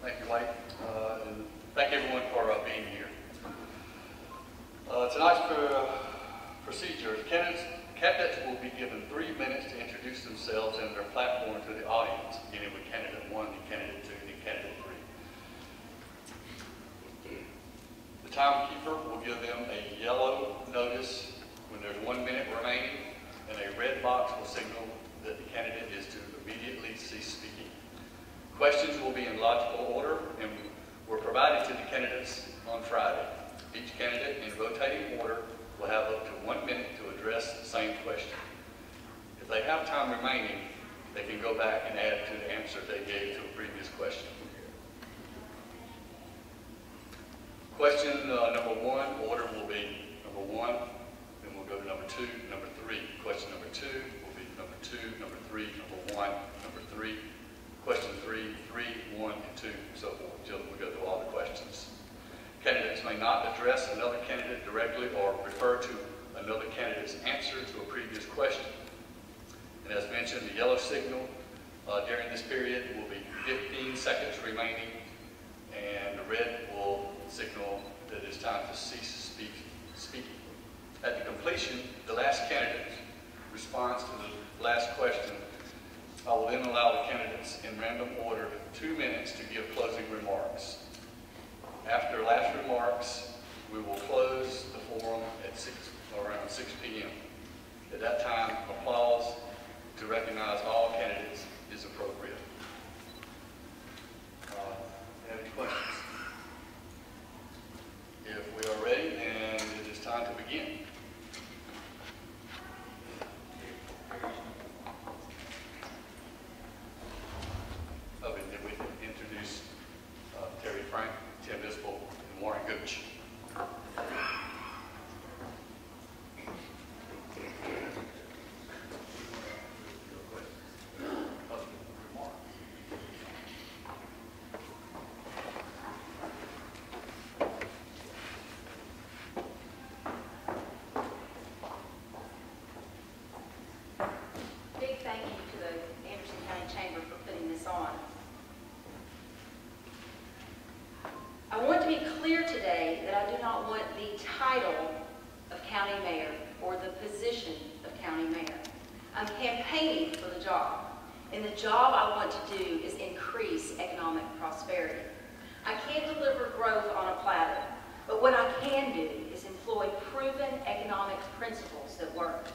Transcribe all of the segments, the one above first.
Thank you, Mike, and thank everyone for being here. Tonight's procedure, candidates will be given 3 minutes to introduce themselves and their platform to the audience, beginning with candidate 1, then candidate 2, then candidate 3. The timekeeper will give them a yellow notice when there's 1 minute remaining, and a red box will signal that the candidate is to immediately cease speaking. Questions will be in logical order and were provided to the candidates on Friday. Each candidate in rotating order will have up to 1 minute to address the same question. If they have time remaining, they can go back and add to the answer they gave to a previous question. Question number 1, order will be number 1, then we'll go to number 2, number 3. Question number 2 will be number 2, number 3, number 1, number 3. Question 3, 3, 1, and 2, and so forth, until we go through all the questions. Candidates may not address another candidate directly or refer to another candidate's answer to a previous question. And as mentioned, the yellow signal during this period will be 15 seconds remaining, and the red will signal that it's time to cease speaking. At the completion, the last candidate's response to the last question, I will then allow the candidates in random order 2 minutes to give closing remarks. After last remarks, we will close the forum at around 6 p.m. At that time, applause to recognize all candidates is appropriate. Have any questions? If we are ready, then it is time to begin. Did we introduce Terry Frank, Tim Isbel, and Warren Gooch? Big thank you to the Anderson County Chamber for putting this on. I want to be clear today that I do not want the title of county mayor or the position of county mayor. I'm campaigning for the job, and the job I want to do is increase economic prosperity. I can't deliver growth on a platter, but what I can do is employ proven economic principles that work.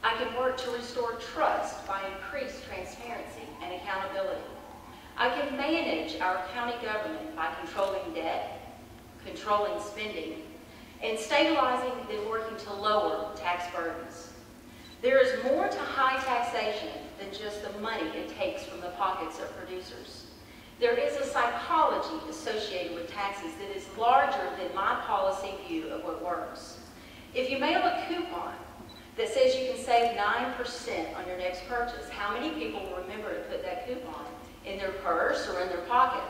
I can work to restore trust by increased transparency and accountability. I can manage our county government by controlling debt, controlling spending, and stabilizing, then working to lower tax burdens. There is more to high taxation than just the money it takes from the pockets of producers. There is a psychology associated with taxes that is larger than my policy view of what works. If you mail a coupon that says you can save 9% on your next purchase, how many people will remember to put that coupon in their purse or in their pocket?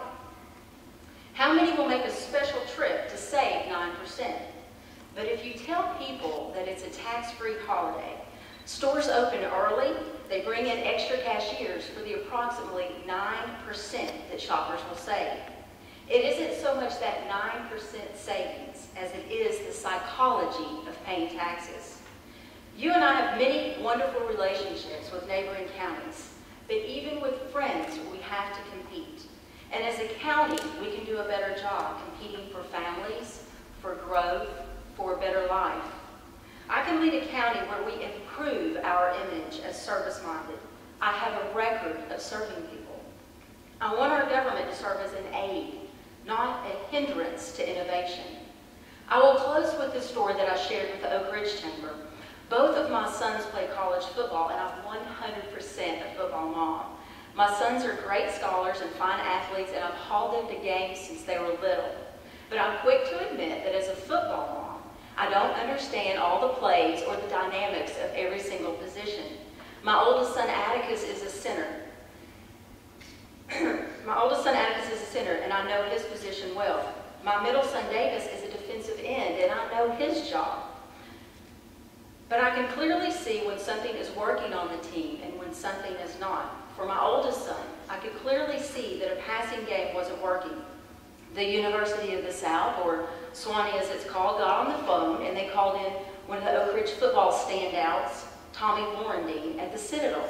How many will make a special trip to save 9%? But if you tell people that it's a tax-free holiday, stores open early, they bring in extra cashiers for the approximately 9% that shoppers will save. It isn't so much that 9% savings as it is the psychology of paying taxes. You and I have many wonderful relationships with neighboring counties, but even with friends, we have to compete. And as a county, we can do a better job competing for families, for growth, for a better life. I can lead a county where we improve our image as service-minded. I have a record of serving people. I want our government to serve as an aid, not a hindrance to innovation. I will close with the story that I shared with the Oak Ridge Chamber. Both of my sons play college football, and I'm 100% a football mom. My sons are great scholars and fine athletes, and I've hauled them to games since they were little. But I'm quick to admit that as a football mom, I don't understand all the plays or the dynamics of every single position. My oldest son, Atticus, is a center. And I know his position well. My middle son, Davis, is a defensive end, and I know his job. But I can clearly see when something is working on the team and when something is not. For my oldest son, I could clearly see that a passing game wasn't working. The University of the South, or Swanee as it's called, got on the phone and they called in one of the Oak Ridge football standouts, Tommy Lorendine, at the Citadel.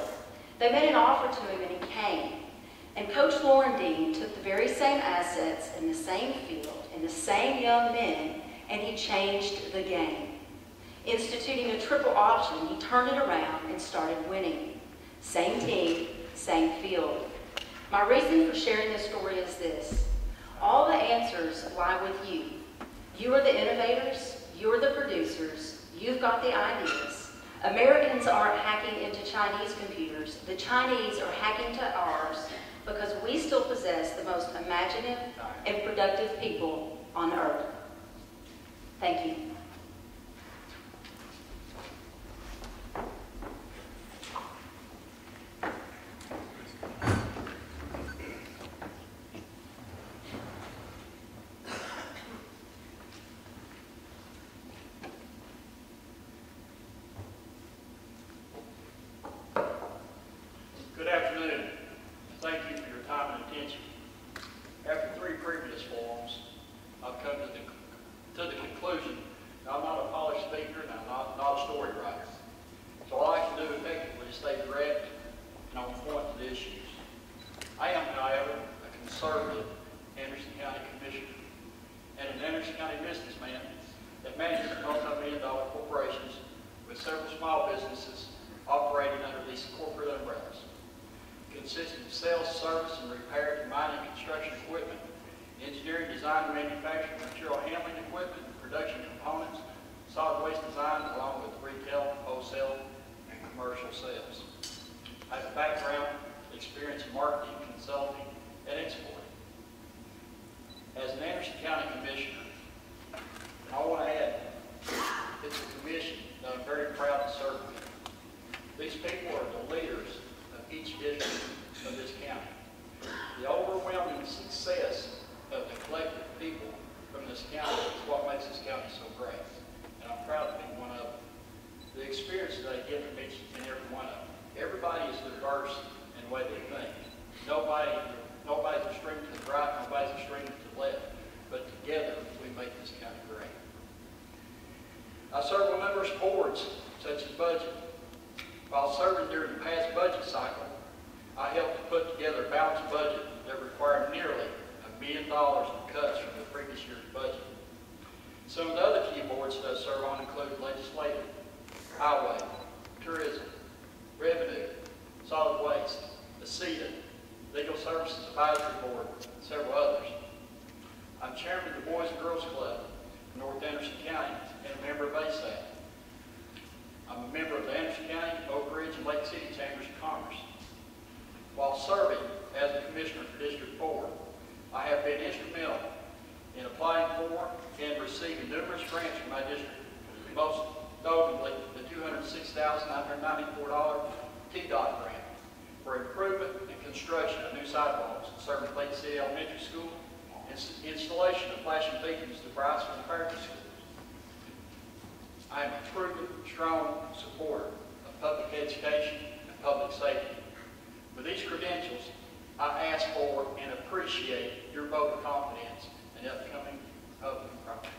They made an offer to him and he came. And Coach Lorendine took the very same assets in the same field and the same young men, and he changed the game. Instituting a triple option, he turned it around and started winning. Same team, same field. My reason for sharing this story is this. All the answers lie with you. You are the innovators, you are the producers, you've got the ideas. Americans aren't hacking into Chinese computers. The Chinese are hacking to ours because we still possess the most imaginative and productive people on earth. Thank you. Good afternoon. Thank you for your time and attention. After 3 previous forums, I've come to the conclusion that I'm not a polished speaker and I'm not a story writer. So all I can do effectively is stay direct and on point to the issues. I am, however, a conservative Anderson County Commissioner and an Anderson County businessman that manages multi-million-dollar corporations with several small businesses operating under these corporate umbrellas, consisting of sales, service, and repair to mining and construction equipment, engineering, design, and manufacturing, material handling equipment, production components, solid waste design, along with retail, wholesale, and commercial sales. I have a background experience in marketing, consulting, and exporting. As an Anderson County Commissioner, I want to add, it's a commission that I'm very proud to serve with. These people are the leaders of each district of this county. The overwhelming success of the collective people from this county is what makes this county so great. And I'm proud to be one of them. The experience that I get from each and every one of them. Everybody is diverse in the way they think. Nobody's extreme to the right, nobody's extreme to the left. But together, we make this county great. I serve on numerous boards, such as budget. While serving during the past budget cycle, I helped to put together a balanced budget that required nearly $1 million in cuts from the previous year's budget. Some of the other key boards that I serve on include legislative, highway, tourism, revenue, solid waste, ACETA, Legal Services Advisory Board, and several others. I'm chairman of the Boys and Girls Club in North Anderson County and a member of ASAP. I'm a member of the Anderson County, Oak Ridge, and Lake City Chambers of Commerce. While serving as a commissioner for District 4, I have been instrumental in applying for and receiving numerous grants from my district, most notably the $206,994 TDOT grant for improvement and construction of new sidewalks serving Lake City Elementary School and installation of flashing beacons to Bryson and Fairview schools. I am a truly strong supporter of public education and public safety. With these credentials, I ask for and appreciate your vote of confidence in the upcoming open process.